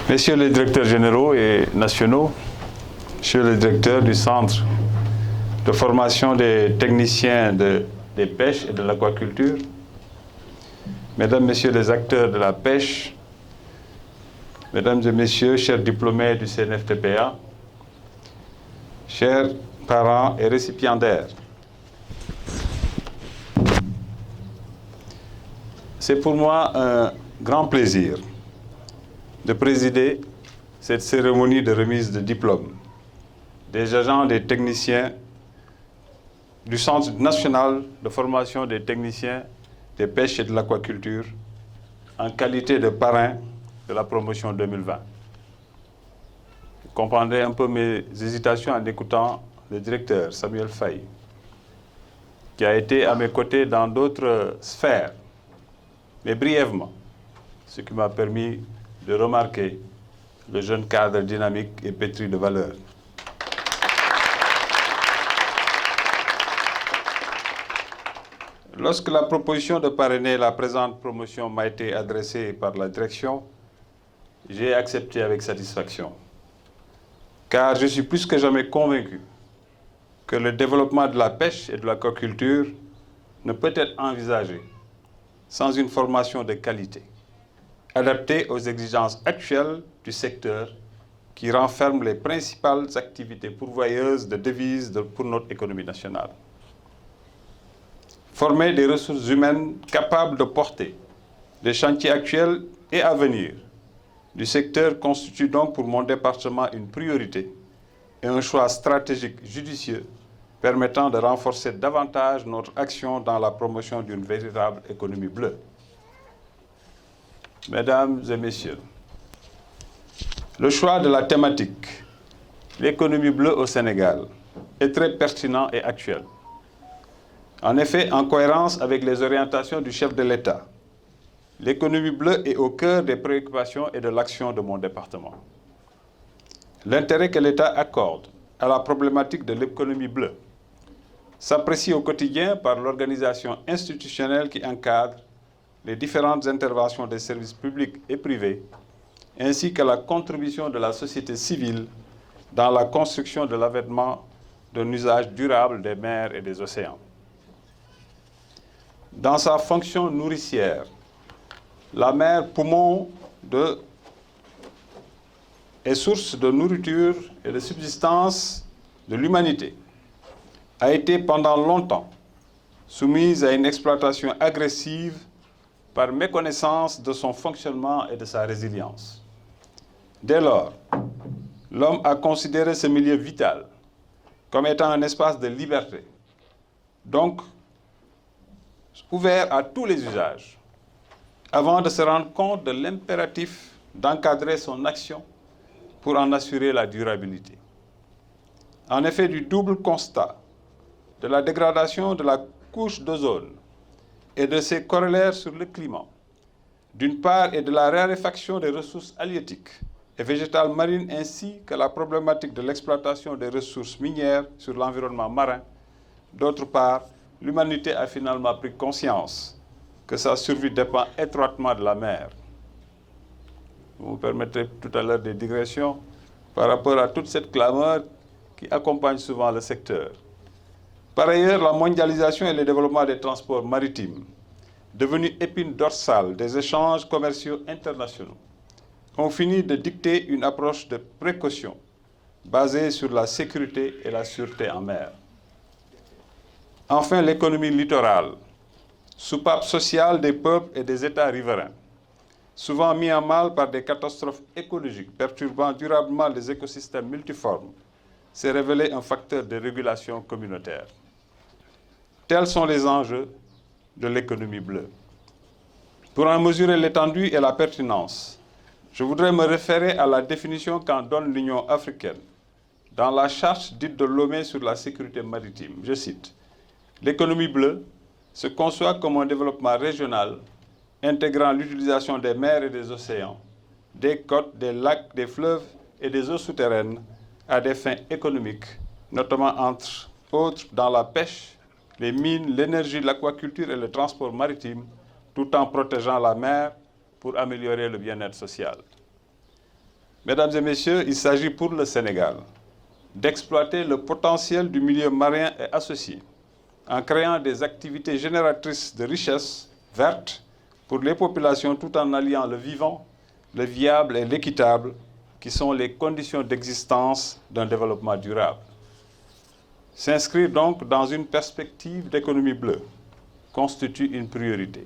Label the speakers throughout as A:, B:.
A: Messieurs les directeurs généraux et nationaux, Monsieur le directeur du Centre de formation des techniciens des pêches et de l'aquaculture, Mesdames, Messieurs les acteurs de la pêche, Mesdames et Messieurs, chers diplômés du CNFTPA, chers parents et récipiendaires, c'est pour moi un grand plaisir de présider cette cérémonie de remise de diplôme des agents, des techniciens du Centre national de formation des techniciens des pêches et de l'aquaculture en qualité de parrain de la promotion 2020. Vous comprendrez un peu mes hésitations en écoutant le directeur Samuel Faye, qui a été à mes côtés dans d'autres sphères, mais brièvement, ce qui m'a permis de remarquer le jeune cadre dynamique et pétri de valeurs. Lorsque la proposition de parrainer la présente promotion m'a été adressée par la direction, j'ai accepté avec satisfaction, car je suis plus que jamais convaincu que le développement de la pêche et de l'aquaculture ne peut être envisagé sans une formation de qualité, adaptée aux exigences actuelles du secteur qui renferme les principales activités pourvoyeuses de devises pour notre économie nationale. Former des ressources humaines capables de porter les chantiers actuels et à venir du secteur constitue donc pour mon département une priorité et un choix stratégique judicieux permettant de renforcer davantage notre action dans la promotion d'une véritable économie bleue. Mesdames et Messieurs, le choix de la thématique « L'économie bleue au Sénégal » est très pertinent et actuel. En effet, en cohérence avec les orientations du chef de l'État, l'économie bleue est au cœur des préoccupations et de l'action de mon département. L'intérêt que l'État accorde à la problématique de l'économie bleue s'apprécie au quotidien par l'organisation institutionnelle qui encadre les différentes interventions des services publics et privés, ainsi que la contribution de la société civile dans la construction de l'avènement d'un usage durable des mers et des océans. Dans sa fonction nourricière, la mer, poumon et source de nourriture et de subsistance de l'humanité, a été pendant longtemps soumise à une exploitation agressive par méconnaissance de son fonctionnement et de sa résilience. Dès lors, l'homme a considéré ce milieu vital comme étant un espace de liberté, donc ouvert à tous les usages, avant de se rendre compte de l'impératif d'encadrer son action pour en assurer la durabilité. En effet, du double constat de la dégradation de la couche d'ozone et de ses corollaires sur le climat, d'une part, et de la raréfaction des ressources halieutiques et végétales marines, ainsi que la problématique de l'exploitation des ressources minières sur l'environnement marin, d'autre part, l'humanité a finalement pris conscience que sa survie dépend étroitement de la mer. Vous me permettrez tout à l'heure des digressions par rapport à toute cette clameur qui accompagne souvent le secteur. Par ailleurs, la mondialisation et le développement des transports maritimes, devenus épine dorsale des échanges commerciaux internationaux, ont fini de dicter une approche de précaution basée sur la sécurité et la sûreté en mer. Enfin, l'économie littorale, soupape sociale des peuples et des États riverains, souvent mis en mal par des catastrophes écologiques perturbant durablement les écosystèmes multiformes, s'est révélée un facteur de régulation communautaire. Tels sont les enjeux de l'économie bleue. Pour en mesurer l'étendue et la pertinence, je voudrais me référer à la définition qu'en donne l'Union africaine dans la charte dite de Lomé sur la sécurité maritime. Je cite: « L'économie bleue se conçoit comme un développement régional intégrant l'utilisation des mers et des océans, des côtes, des lacs, des fleuves et des eaux souterraines à des fins économiques, notamment entre autres dans la pêche, les mines, l'énergie, l'aquaculture et le transport maritime, tout en protégeant la mer pour améliorer le bien-être social. » Mesdames et messieurs, il s'agit pour le Sénégal d'exploiter le potentiel du milieu marin et associé en créant des activités génératrices de richesses vertes pour les populations tout en alliant le vivant, le viable et l'équitable qui sont les conditions d'existence d'un développement durable. S'inscrire donc dans une perspective d'économie bleue constitue une priorité.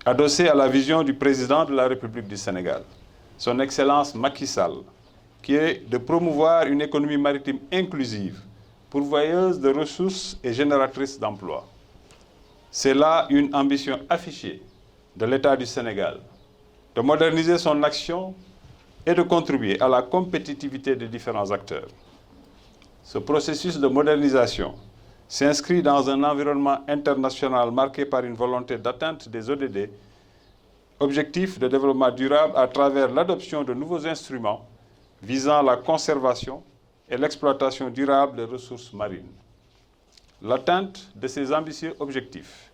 A: Adossé à la vision du président de la République du Sénégal, son Excellence Macky Sall, qui est de promouvoir une économie maritime inclusive, pourvoyeuse de ressources et génératrice d'emplois. C'est là une ambition affichée de l'État du Sénégal, de moderniser son action et de contribuer à la compétitivité des différents acteurs. Ce processus de modernisation s'inscrit dans un environnement international marqué par une volonté d'atteinte des ODD, objectifs de développement durable, à travers l'adoption de nouveaux instruments visant la conservation et l'exploitation durable des ressources marines. L'atteinte de ces ambitieux objectifs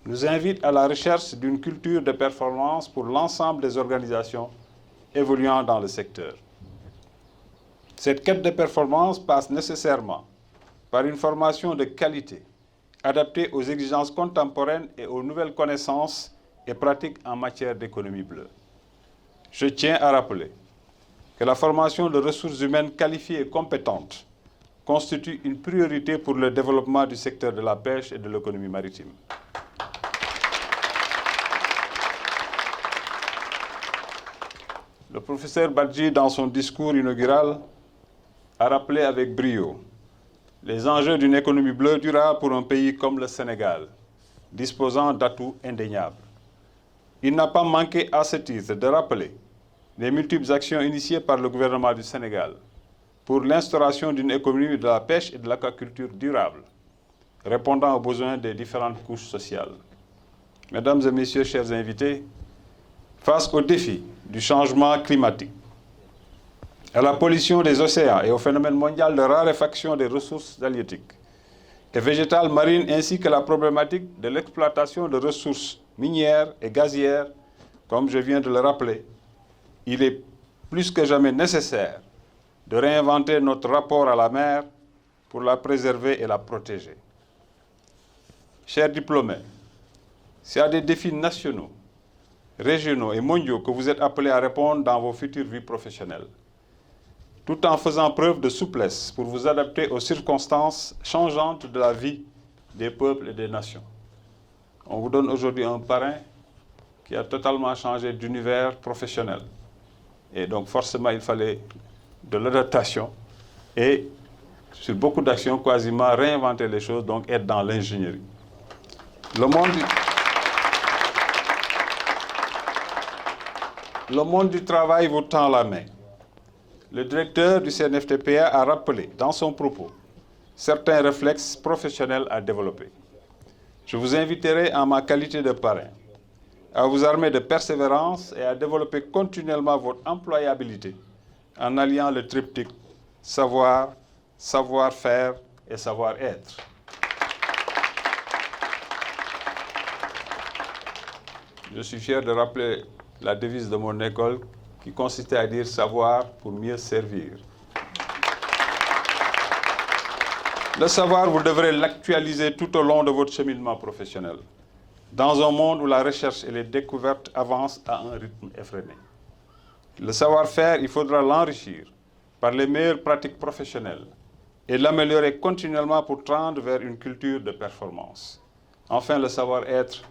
A: nous invite à la recherche d'une culture de performance pour l'ensemble des organisations évoluant dans le secteur. Cette quête de performance passe nécessairement par une formation de qualité adaptée aux exigences contemporaines et aux nouvelles connaissances et pratiques en matière d'économie bleue. Je tiens à rappeler que la formation de ressources humaines qualifiées et compétentes constitue une priorité pour le développement du secteur de la pêche et de l'économie maritime. Le professeur Badji, dans son discours inaugural, a rappelé avec brio les enjeux d'une économie bleue durable pour un pays comme le Sénégal, disposant d'atouts indéniables. Il n'a pas manqué à ce titre de rappeler les multiples actions initiées par le gouvernement du Sénégal pour l'instauration d'une économie de la pêche et de l'aquaculture durable, répondant aux besoins des différentes couches sociales. Mesdames et messieurs, chers invités, face aux défis du changement climatique, à la pollution des océans et au phénomène mondial de raréfaction des ressources halieutiques et végétales marines, ainsi que la problématique de l'exploitation de ressources minières et gazières, comme je viens de le rappeler, il est plus que jamais nécessaire de réinventer notre rapport à la mer pour la préserver et la protéger. Chers diplômés, c'est à des défis nationaux, régionaux et mondiaux que vous êtes appelés à répondre dans vos futures vies professionnelles, tout en faisant preuve de souplesse pour vous adapter aux circonstances changeantes de la vie des peuples et des nations. On vous donne aujourd'hui un parrain qui a totalement changé d'univers professionnel. Et donc forcément, il fallait de l'adaptation et sur beaucoup d'actions, quasiment réinventer les choses, donc être dans l'ingénierie. Le monde du travail vous tend la main. Le directeur du CNFTPA a rappelé dans son propos certains réflexes professionnels à développer. Je vous inviterai en ma qualité de parrain à vous armer de persévérance et à développer continuellement votre employabilité en alliant le triptyque savoir, savoir-faire et savoir-être. Je suis fier de rappeler la devise de mon école qui consistait à dire savoir pour mieux servir. Le savoir, vous devrez l'actualiser tout au long de votre cheminement professionnel, dans un monde où la recherche et les découvertes avancent à un rythme effréné. Le savoir-faire, il faudra l'enrichir par les meilleures pratiques professionnelles et l'améliorer continuellement pour tendre vers une culture de performance. Enfin, le savoir-être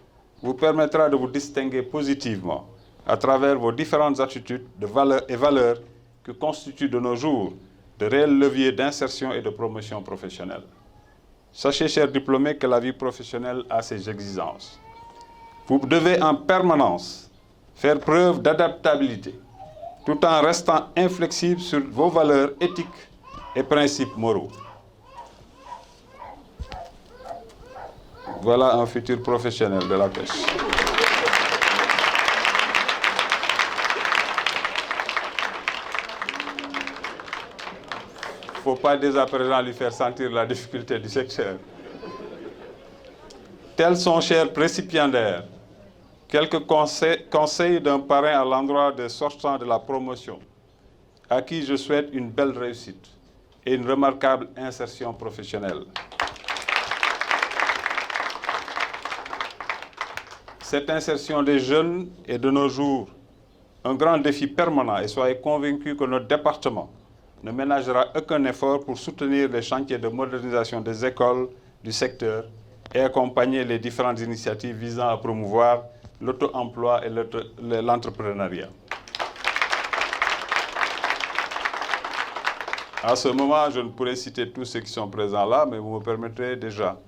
A: vous permettra de vous distinguer positivement à travers vos différentes attitudes de valeurs qui constituent de nos jours de réels leviers d'insertion et de promotion professionnelle. Sachez, chers diplômés, que la vie professionnelle a ses exigences. Vous devez en permanence faire preuve d'adaptabilité, tout en restant inflexible sur vos valeurs éthiques et principes moraux. Voilà un futur professionnel de la pêche. Il ne faut pas dès à présent lui faire sentir la difficulté du secteur. Tels sont, chers récipiendaires, quelques conseils d'un parrain à l'endroit des sortants de la promotion à qui je souhaite une belle réussite et une remarquable insertion professionnelle. Cette insertion des jeunes est de nos jours un grand défi permanent et soyez convaincus que notre département ne ménagera aucun effort pour soutenir les chantiers de modernisation des écoles du secteur et accompagner les différentes initiatives visant à promouvoir l'auto-emploi et l'entrepreneuriat. À ce moment, je ne pourrais citer tous ceux qui sont présents là, mais vous me permettrez déjà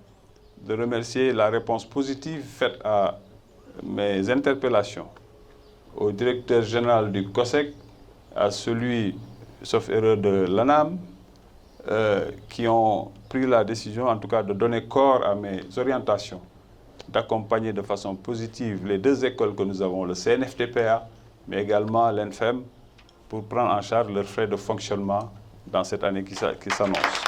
A: de remercier la réponse positive faite à mes interpellations au directeur général du COSEC, à celui, sauf erreur, de l'ANAM, qui ont pris la décision, en tout cas, de donner corps à mes orientations, d'accompagner de façon positive les deux écoles que nous avons, le CNFTPA, mais également l'ENFEM, pour prendre en charge leurs frais de fonctionnement dans cette année qui s'annonce.